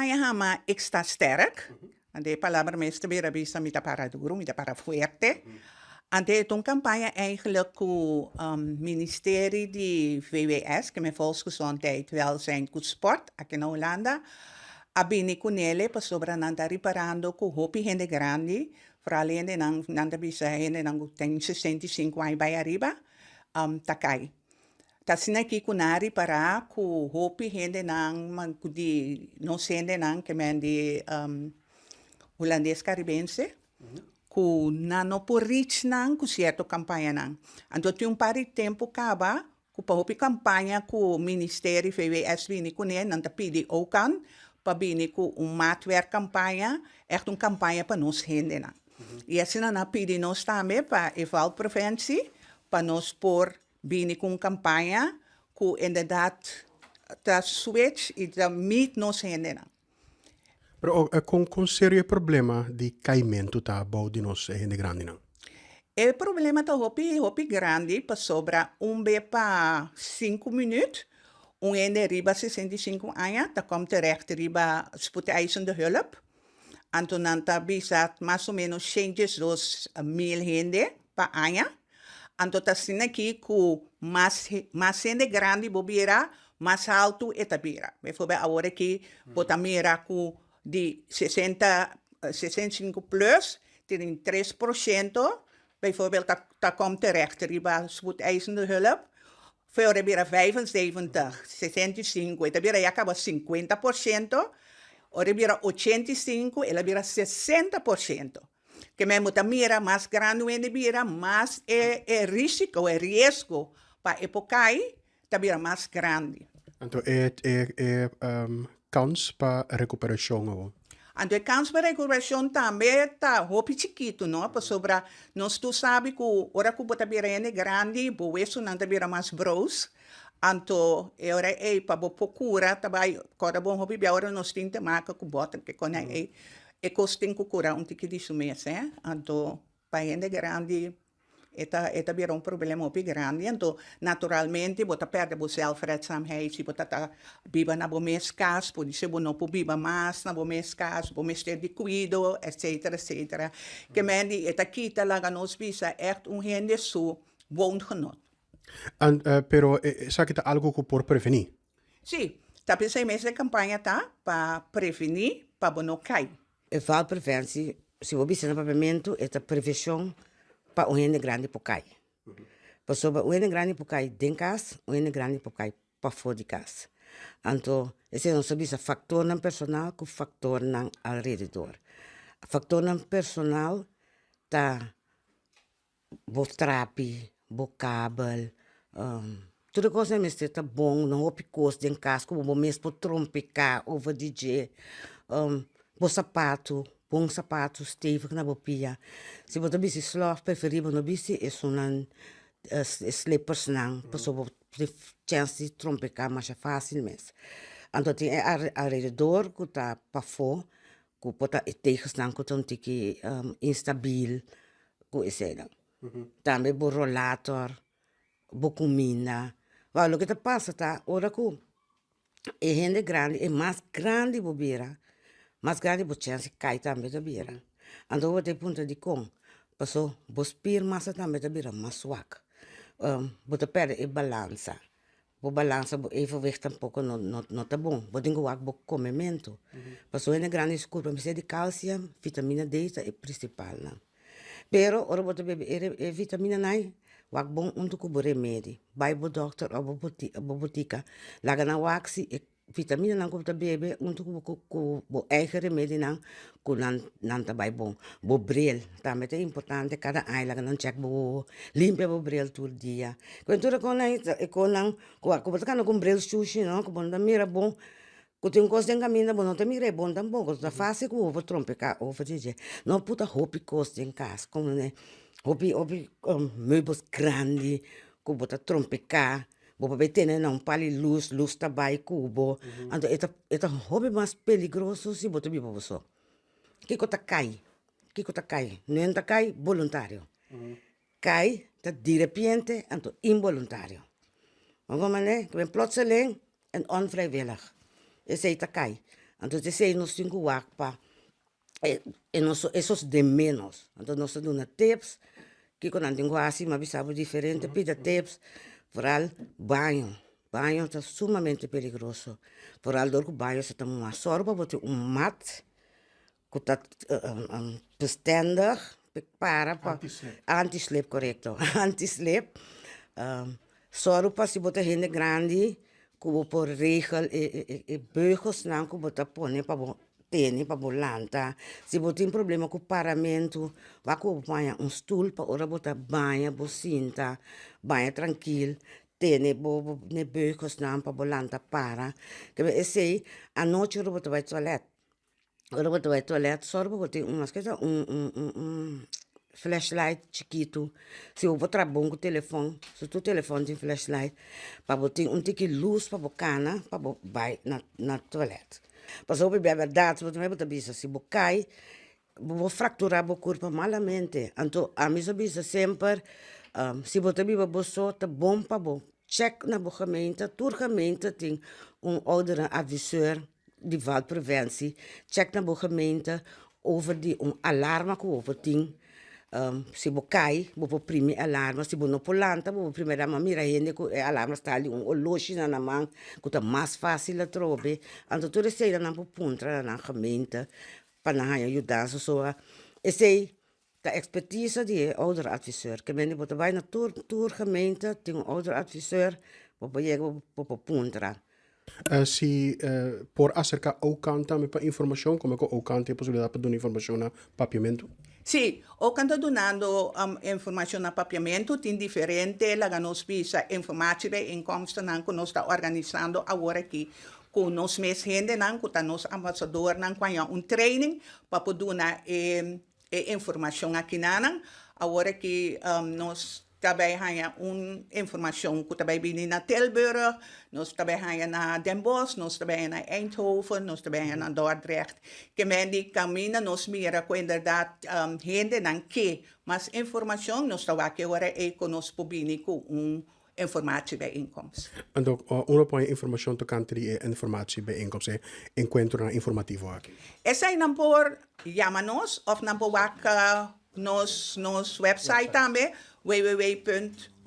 campaña hama ik sta sterk. Ande palabra meeste weer bisa mita para duro, mita para fuerte. Ante itong campagne eigenlijk ku ministerie die VWS, que me volksgezondheid, welzijn, ku sport, aqui na Holanda, abini ku nele pa sobra nanda riparando ku hopi gente grande, vooral gente nanda bisa gente nang tem 65 anos vai arriba, takai. Tasina aqui kunari para ku hopi gente nang di no sende nang que men di holandês caribense ku nano por rich nang ku certo campanha nang. Anto tem pari tempo kaba ku pa hopi campanha ku ministério VWS bini ku ne nang tapidi okan pa bini ku maatwerk campanha echt campanha pa nos gente nang. E assim na pidi nos também pa eval preventie pa nos por bini com campanha ku inderdaad ta switch e ta meet nos gente nang. Pero con serio problema di caimento ta bau di nos gente grande não. O problema tá hopi grande para sobra be pa 5 minutos. Ende riba 65 anos, tá komt terecht riba spoedeisende hulp. Anto nanta bisa mais ou menos 100.000 gente pa ano. Anto tá sina aqui ku mais gente grande bobira, mais alto etabira. Bijvoorbeeld agora aqui bota mira ku die 65 plus, tem 3%. Bijvoorbeeld, dat komt terecht, riba spoedeisende hulp. Voor de 75, 65, dat bira acaba 50%. Ora bira 85, ela bira 60%. Que me moet mira mais grande en de bira, mais risco, riesgo para epocai, dat bira mais grande. Então kans pa recuperação ou? Então, a kans para recuperação também está hopi chiquito, não? Para sobra, nós tu sabe que ora que bota birene grande, bo isso não tá bira mais bros. Então, ora para bo procura, tabai, cada bom hopi bia ora nós tem marca que bota que quando é costing que cura tique disso mesmo, hein? Então, para gente grande eta bira problema hopi grande. Então, naturalmente, bota perde bo zelfredzaamheid, se bota ta biba na bo mes cas, por isso bo não po biba mas na bo mes cas, bo mes ter de cuido, etc. Que men die eta kita laga nos bisa echt gente so woongenot. Pero sa kita algo que por prevenir? Sim, tá pensei mesmo campanha tá para prevenir, para bo não cair. E val preventie, se o bisa na papamento, eta prevenção para o gente grande por cair. Para sobre o gente grande por cair dentro casa, o gente grande por cair para fora de casa. Então, esse não sabe se fator não personal com fator não ao redor. Fator não personal tá bo trapi, bo cabel, tudo coisa mesmo tá bom, não há picos dentro casa, como o mesmo trompicar over DJ, bo sapato. Bom sapato stevig na bopia. Se você bisi slof preferível no bisi é sonan slippers nang, passo de chance de trompecar mais fácil mesmo. Então tem alrededor que tá para fora, que pode tegens nang que tão tiki instabil, que esse não. Também bo rollator, bo comida. Vai, o que tá passa tá, ora que é gente grande, é mais grande bobira. Mas grande bo chance cai também da bira. Ando o te punta de com, passou bo spir massa também da bira mas swak. Bo te perde e balança. Bo balança bo evenwicht um pouco no tá bom. Bo dingo wak bo comimento. Passou ene grande escuro, mas é de calcium, vitamina D é principal não. Pero ora bo te bebe e vitamina nai. Wak bom untuk bo remédio. Vai bo doctor ou bo botica. Laga na waxi e vitamina nang ko ta bebe untuk bo eigen remédio nang ko nan tabay bom bo bril também é importante cada ai lá não check bo limpa bo bril todo dia quando tu com nang ko bota kan com bril sushi não ko bom da mira bom ko tem coisa em caminho bom não tem mira bom tampouco tá fácil ko bo trompe cá ou fazer não puta hopi coisa em casa como né hopi meubels grande ko bota trompe cá Bobo betene não pali luz tabai cubo. Então eta hobby mais peligroso se boto bibo so. Kiko ta cai. Não ta cai voluntário. Cai ta de repente então involuntário. Alguma maneira que vem plotseling en onvrijwillig. Is ta cai. Entonces, se nos tem que pa esos de menos. Entonces, nós damos tips, que quando tem assim, mas sabe diferente, pida tips, vooral banho. Banho é sumamente perigoso. Vooral door het banho zit een sorba, wordt mat, dat bestendig, para, anti-slip, correcto, anti-slip. Sorba, se botar gente grande, como por regel, beugels, não, como botar pone, para tene, para bolanta. Se botar problema com paramento, vai com banha stoel, para ora botar banha, bocinta, banha tranquilo. Tene bo ne beugels na pa bolanta para que eu sei a noite eu vou para toilet eu vou para toilet só vou ter umas coisa flashlight chiquito se eu vou trabalhar com o telefone se tu telefone tem flashlight para botar tique luz para bocana para vai na toilet mas eu bebe a verdade se você botar bisa se bocai vou fracturar o corpo malamente então a mim bisa sempre se você vive bosso tá bom para bom check na gemeente. Toer gemeente tem oudere adviseur die valpreventie. Check na gemeente over die alarma que over tem. Se bo cai, bo prime alarma, se bo no polanta, bo primeira mamira hende que alarma está ali loxi na mão, que tá mais fácil a trobe. Então tudo isso aí na puntra na gemeente para na ajudar so esse de expertise die ouderadviseur. Ik ben niet bij een toergemeente, die een ouderadviseur, op een puntra. Si por acerca o canta me pa informação, como é que o canta tem possibilidade para dar informação na papiamento? Sim, o canto donando informação na papiamento, tem diferente, lá nos pisa informação de inkomsten, que nós está organizando agora aqui. Com nós mesmos gente, com nós ambassador, com training, para poder informação aqui na agora que nós também temos informação que também vem na Tilburg, nós também temos na Den Bosch, nós também na Eindhoven, nós também na Dordrecht, que men caminha nós mira com verdade gente não que, mas informação nós também que agora é conosco público informatie bijeenkomst. Então, uma põe informação tocante de informatie bijeenkomst, encontro informativo aqui. Essa é não por chama-nos, ou não por nos website também, www.ocam.nl.